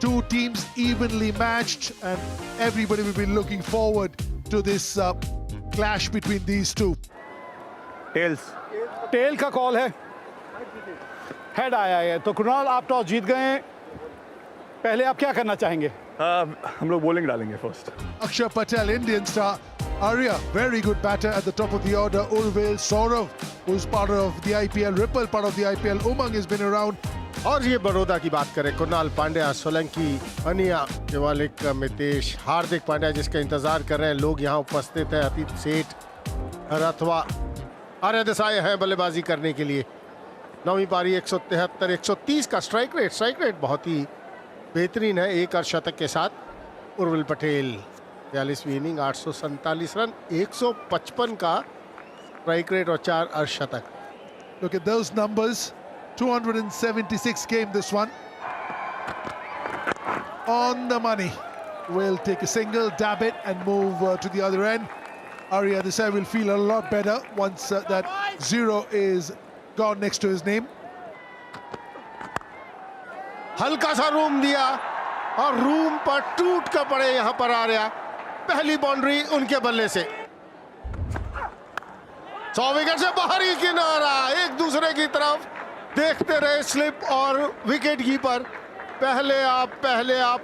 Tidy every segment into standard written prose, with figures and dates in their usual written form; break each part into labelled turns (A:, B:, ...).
A: Two teams evenly matched, and everybody will be looking forward to this clash between these two.
B: Tail का call है, head आया है। तो कुणाल, आप toss जीत गए हैं, पहले आप क्या करना चाहेंगे?
C: हम लोग बॉलिंग डालेंगे first.
A: Akshar Patel, Indian star. Arya, very good batter at the top of the order. Urvil, Saurav, who's part of the IPL, Ripple, part of the IPL. Umang has been around.
D: और ये बड़ौदा की बात करें, कुणाल पांड्या, सोलंकी, अनिया, केवालिक, मितेश, हार्दिक पांड्या जिसका इंतजार कर रहे हैं लोग यहाँ उपस्थित हैं, अतीत सेठ, रथवा, आर्य देसाई हैं बल्लेबाजी करने के लिए। नौवीं पारी 173, 130 का स्ट्राइक रेट बहुत ही बेहतरीन है, एक अर्धशतक के साथ। उर्विल पटेल 42वीं इनिंग, 847 रन, 155 का स्ट्राइक रेट और 4 अर्धशतक।
A: Look at those numbers. 276 game this one. On the money. Will take a single, dab it and move to the other end. Arya Desai will feel a lot better once that 0 is gone next to his name.
D: हल्का सा room दिया और room पर टूट कर पड़े यहां पर आर्या। पहली बाउंड्री उनके बल्ले से। 100 विकेट से बाहरी किनारा, एक दूसरे की तरफ देखते रहे स्लिप और विकेट कीपर। पहले आप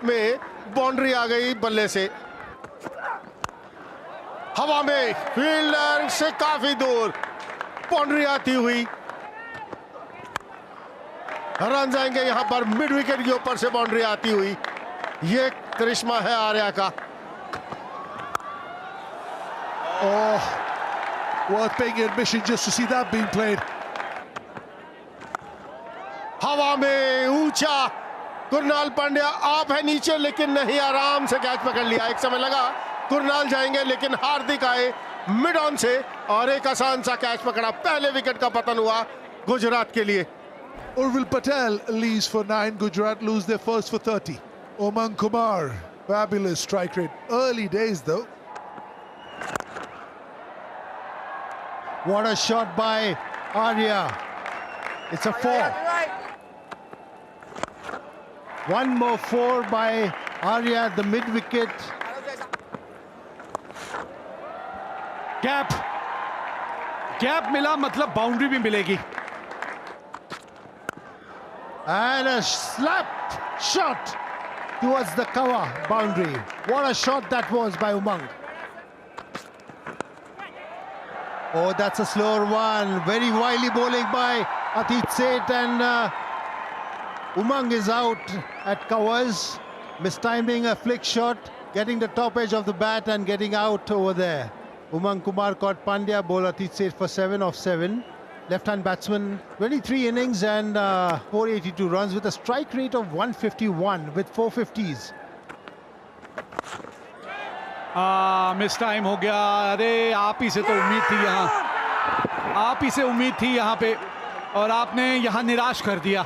D: में बाउंड्री आ गई बल्ले से। हवा में फील्डर से काफी दूर बाउंड्री आती हुई। रन जाएंगे यहां पर मिड विकेट के ऊपर से बाउंड्री आती हुई। ये करिश्मा है आर्या का।
A: Oh, worth paying admission just to see that being played.
D: हवा में ऊंचा कुणाल पांड्या, आप है नीचे लेकिन नहीं, आराम से कैच पकड़ लिया। एक समय लगा कुणाल जाएंगे लेकिन हार्दिक आए मिड ऑन से और एक आसान सा कैच पकड़ा। पहले विकेट का पतन हुआ गुजरात के लिए।
A: Urvil Patel leads for 9. Gujarat lose their first for 30. Umang Kumar, fabulous strike rate. Early days though.
E: What a shot by Arya. It's a 4. One more 4 by Arya at the mid wicket.
B: Gap मिला, मतलब boundary भी मिलेगी।
E: And a slap shot towards the cover boundary. What a shot that was by Umang. Oh, that's a slower one. Very wily bowling by Atit Seth, and Umang is out at covers. Mistiming a flick shot, getting the top edge of the bat and getting out over there. Umang Kumar caught Pandya, bowled Atit Seth for 7 of 7. Left-hand batsman, 23 innings and 482 runs with a strike rate of 151 with 450s.
B: Miss time हो गया। अरे आप ही से तो उम्मीद थी यहाँ पे, और आपने यहाँ निराश कर दिया।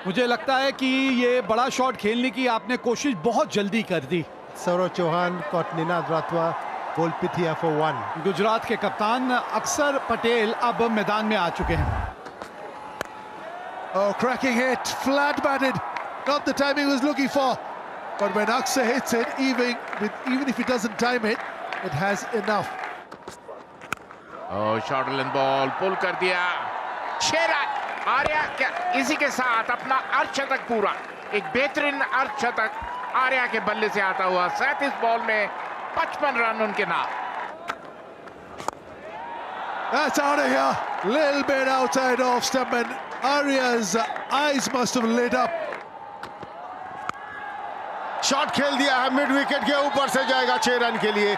B: मुझे लगता है कि ये बड़ा शॉट खेलने की आपने कोशिश बहुत जल्दी कर दी।
E: Saurav Chauhan caught Ninad Ratwa, bowled Pithia for 1.
B: Gujarat के कप्तान अक्षर पटेल अब मैदान में आ चुके हैं।
A: Oh, cracking hit, flat batted. Not the timing he was looking for. But when Aksa hits it, even if he doesn't time it, it has enough.
F: Oh, short and ball, pull कर दिया। 6 run. Arya क्या इसी के साथ अपना अर्धशतक पूरा, एक बेहतरीन अर्धशतक आर्या के बल्ले से आता हुआ। 37 बॉल में 55 रन उनके नाम।
A: That's out of here. Little bit outside off stump, and Arya's eyes must have lit up.
D: Shot खेल दिया है मिड विकेट के ऊपर से, जाएगा 6 रन के लिए।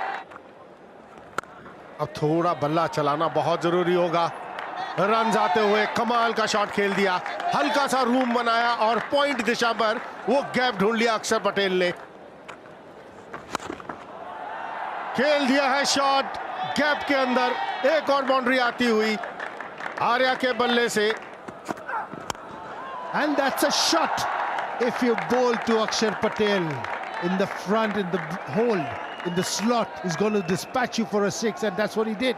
D: अब थोड़ा बल्ला चलाना बहुत जरूरी होगा। रन आते हुए कमाल का शॉट खेल दिया, हल्का सा रूम बनाया और पॉइंट दिशा पर वो गैप ढूंढ लिया अक्षर पटेल ने। खेल दिया है शॉट गैप के अंदर, एक और बाउंड्री आती हुई आर्या के बल्ले से।
E: And that's a shot. If you bowl to Akshar Patel in the front, in the hold, in the slot, he's going to dispatch you for a 6, and that's what he did.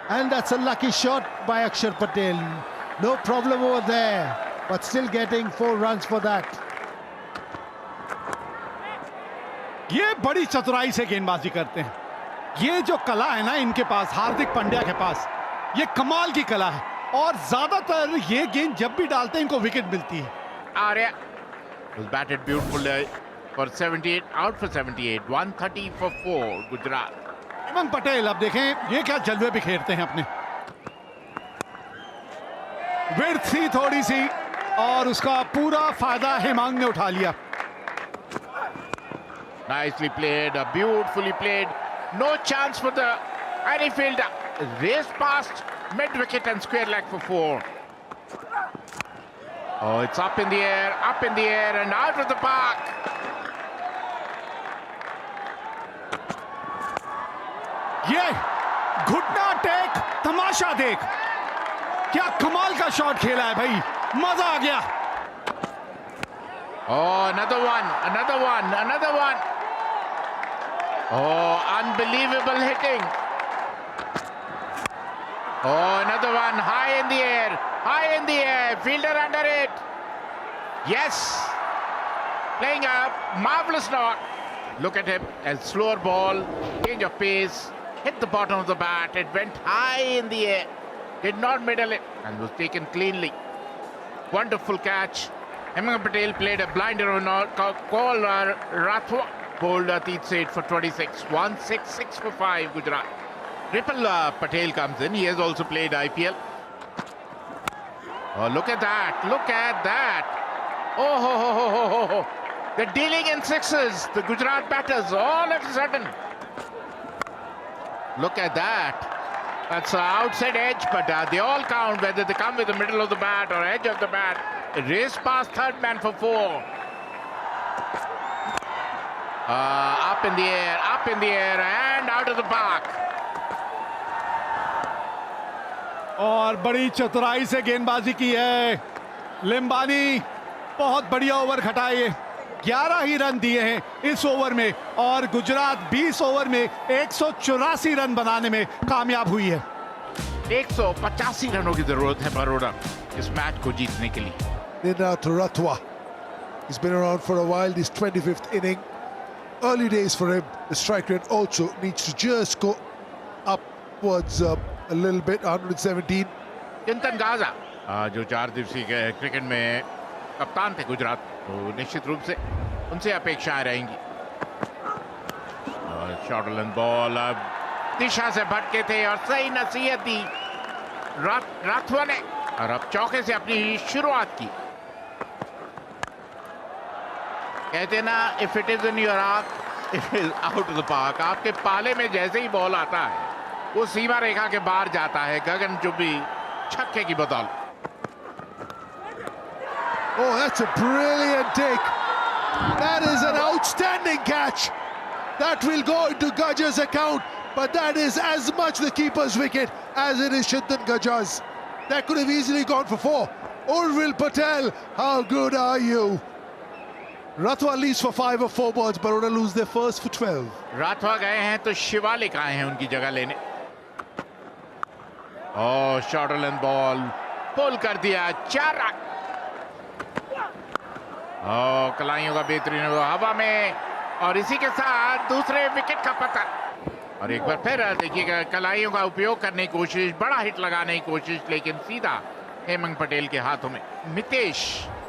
E: And that's a lucky shot by Akshar Patel. No problem over there. but still getting 4 runs for that.
B: ये बड़ी चतुराई से गेंदबाजी करते हैं. ये जो कला है ना इनके पास, हार्दिक पांड्या के पास, ये कमाल की कला है. और ज्यादातर ये गेंद जब भी डालते हैं इनको विकेट मिलती है.
F: Arya was batted beautifully for 78, out for 78, 130 for 4, Gujarat.
B: उमंग पटेल अब देखें ये क्या जलवे बिखेरते हैं अपने. विड्थ थी थोड़ी सी और उसका पूरा फायदा हेमांग ने उठा लिया.
F: Nicely played, beautifully played. No chance for the any fielder. Raced past mid wicket and square leg for 4. Oh, it's up in the air and out of the park.
B: ये घुटना टेक तमाशा देख, क्या कमाल का शॉट खेला है भाई, मजा आ गया.
F: Oh, another one. Oh, unbelievable hitting. Oh, another one, high in the air, fielder under it. Yes, playing a marvelous knock. Look at him, a slower ball, change of pace, hit the bottom of the bat, it went high in the air, did not middle it, and was taken cleanly. Wonderful catch. Hemang Patel played a blinder of a call. Rathwa bowled Atit Seth for 26, 166 for 5, Gujarat. Ripple Patel comes in, he has also played IPL. Oh, look at that. Oh, they're dealing in sixes, the Gujarat batters, all of a sudden. Look at that. That's outside edge, but they all count, whether they come with the middle of the bat or edge of the bat. Race past third man for 4. Up in the air and out of the park.
B: और बड़ी चतुराई से गेंदबाजी की है लिम्बानी. बहुत बढ़िया over खटाए, 11 ही run दिए हैं इस ओवर में और गुजरात 20 ओवर में 184 रन बनाने में कामयाब हुई है.
F: 185 रनों की जरूरत है बड़ौदा इस मैच को जीतने के लिए.
A: Now to Rathwa. He's been around for a while, this 25th inning. Early days for him. The strike rate also needs to just go upwards a little bit, 117.
F: चिंतन गाजा जो 4 दिवसीय क्रिकेट में कप्तान थे गुजरात, तो निश्चित रूप से उनसे अपेक्षाएं रहेंगी. शॉर्ट लेंथ बॉल, अब दिशा से भटके थे और सही नसीहत दी राथवा ने और अब चौके से अपनी शुरुआत की. कहते ना, if it is in your arc it is out of the park. आपके पाले में जैसे ही बॉल आता है वो सीमा रेखा के बाहर जाता है गगनचुंबी छक्के की बदौलत.
A: Oh, that's a brilliant take. That is an outstanding catch. That will go into Gajjar's account, but that is as much the keeper's wicket as it is Chintan Gajjar's. That could have easily gone for 4. Urvil Patel, how good are you? Rathwa leads for 5 of 4 balls. Baroda lose their first for 12.
F: Rathwa गए हैं तो शिवालिक आए हैं उनकी जगह लेने. ओह, short length ball पुल कर दिया, 4 रन. ओह, कलाइयों का बेहतरीन हवा में और इसी के साथ दूसरे विकेट का पता. और एक बार फिर देखिएगा कलाइयों का उपयोग करने की कोशिश, बड़ा हिट लगाने की कोशिश, लेकिन सीधा हेमंग पटेल के हाथों में. मितेश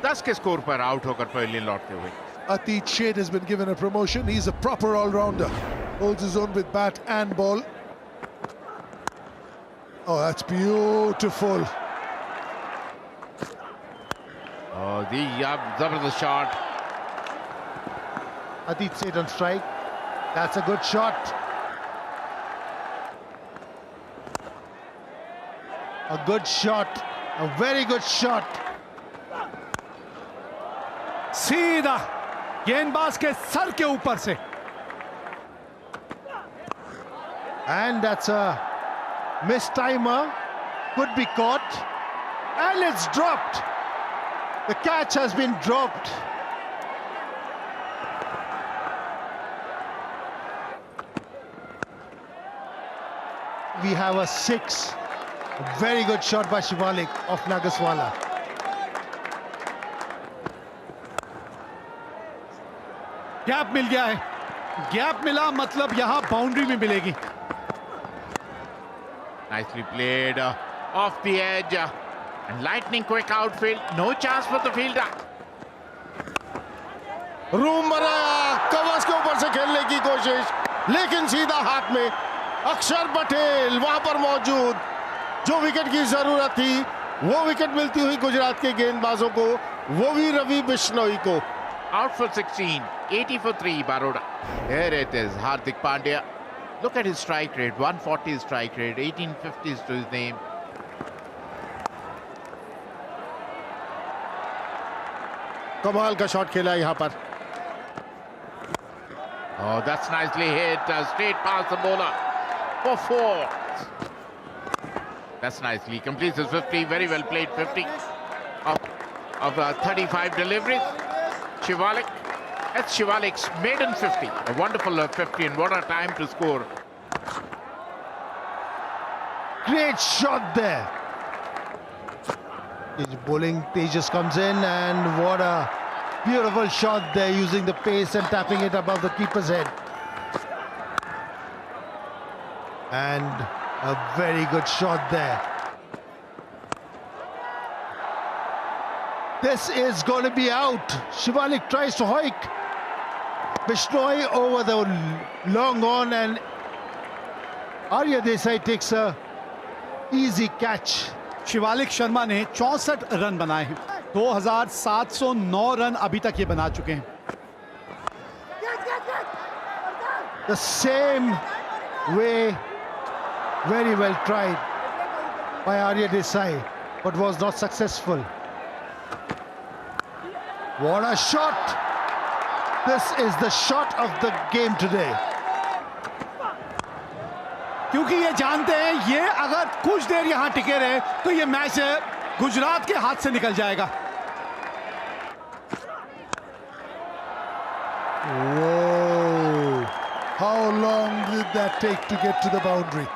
F: 10 के स्कोर पर आउट होकर पवेलियन लौटते हुए.
A: Atit Seth has been given a promotion. He's a proper all-rounder. Holds his own with bat and ball. Oh, that's beautiful.
F: Oh, the zabardast shot.
E: Atit Seth on strike. That's a good shot. A good shot. A very good shot.
B: सीधा गेंदबाज के sir के ऊपर से.
E: And that's a mistimer. Could be caught. And it's dropped. The catch has been dropped. We have a 6. A very good shot by Shivalik of Nagaswala.
B: Gap मिल गया है, gap मिला मतलब यहां बाउंड्री में मिलेगी.
F: Nicely played off the edge and lightning quick outfield. No chance for the fielder.
D: Room बनाया, covers के ऊपर से खेलने की कोशिश, लेकिन सीधा हाथ में. अक्षर पटेल वहां पर मौजूद. जो विकेट की जरूरत थी वो विकेट मिलती हुई गुजरात के गेंदबाजों को, वो भी रवि बिश्नोई को.
F: Out for 16, 80 for 3, Baroda. Here it is, Hardik Pandya. Look at his strike rate, 140 strike rate, 1850s to his name.
D: कमाल का शॉट खेला यहाँ पर.
F: Oh, that's nicely hit, straight past the bowler for 4. That's nicely, he completes his 50, very well played 50 of 35 deliveries. Shivalik, that's Shivalik's maiden 50, a wonderful 50, and what a time to score.
E: Great shot there. His bowling Tejas comes in, and what a beautiful shot there, using the pace and tapping it above the keeper's head. And a very good shot there. This is going to be out. Shivalik tries to hoik. Bishnoi over the long on, and Arya Desai takes a easy catch.
B: Shivalik Sharma ने 64 run बनाए हैं. 2709 run अभी तक ये बना चुके हैं.
E: The same way, very well tried by Arya Desai, but was not successful. What a shot! This is the shot of the game today.
B: क्योंकि ये जानते हैं ये अगर कुछ देर यहां टिके रहे तो ये मैच गुजरात के हाथ से निकल जाएगा.
A: Whoa! How long did that take to get to the boundary?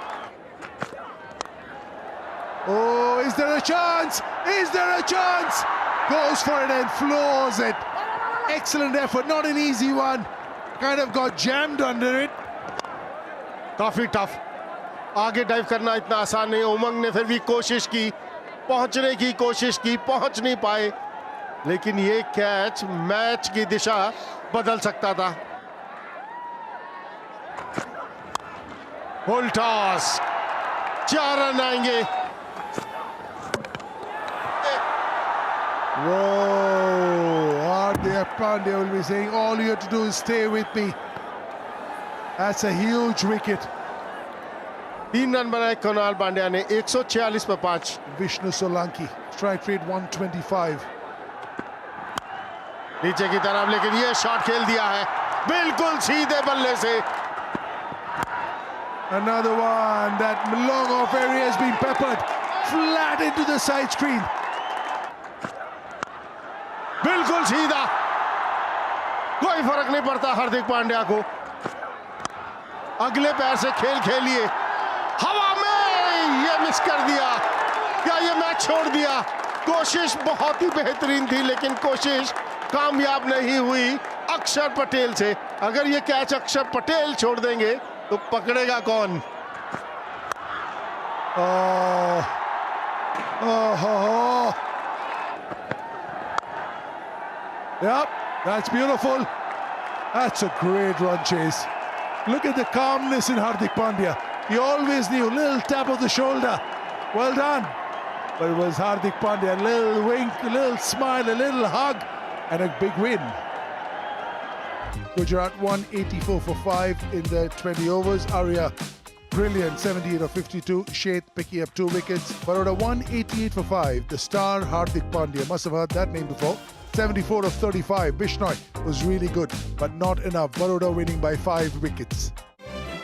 A: Oh, is there a chance? Is there a chance? Goes for it and floors it. Excellent effort, not an easy one. Kind of got jammed under it.
D: काफी tough. आगे dive करना इतना आसान नहीं. उमंग ने फिर भी कोशिश की, पहुंचने की कोशिश की, पहुंच नहीं पाए. लेकिन ये कैच मैच की दिशा बदल सकता था. फुल टॉस, 4 रन आएंगे.
A: Whoa! Hardik Pandya will be saying, all you have to do is stay with me. That's a huge wicket.
D: 3 run बनाए कुणाल पांड्या ने. 146 पर 5.
A: Vishnu Solanki, strike rate 125.
D: नीचे की तरफ, लेकिन ये शॉट खेल दिया है बिल्कुल सीधे बल्ले से.
A: Another one. That long off area has been peppered flat into the side screen.
D: बिल्कुल सीधा, कोई फर्क नहीं पड़ता हार्दिक पांड्या को. अगले पैर से खेल खेलिए. हवा में ये मिस कर दिया. क्या ये मैच छोड़ दिया? कोशिश बहुत ही बेहतरीन थी, लेकिन कोशिश कामयाब नहीं हुई अक्षर पटेल से. अगर ये कैच अक्षर पटेल छोड़ देंगे तो पकड़ेगा कौन?
A: Oh. Yep, that's beautiful. That's a great run chase. Look at the calmness in Hardik Pandya. He always knew, little tap of the shoulder. Well done. But it was Hardik Pandya, a little wink, a little smile, a little hug, and a big win. Gujarat won 84 for 5 in the 20 overs. Arya, brilliant, 78 of 52. Sheth picking up 2 wickets. Baroda won 88 for 5. The star Hardik Pandya, must have heard that name before. 74 of 35. Bishnoi was really good, but not enough. Baroda winning by 5 wickets.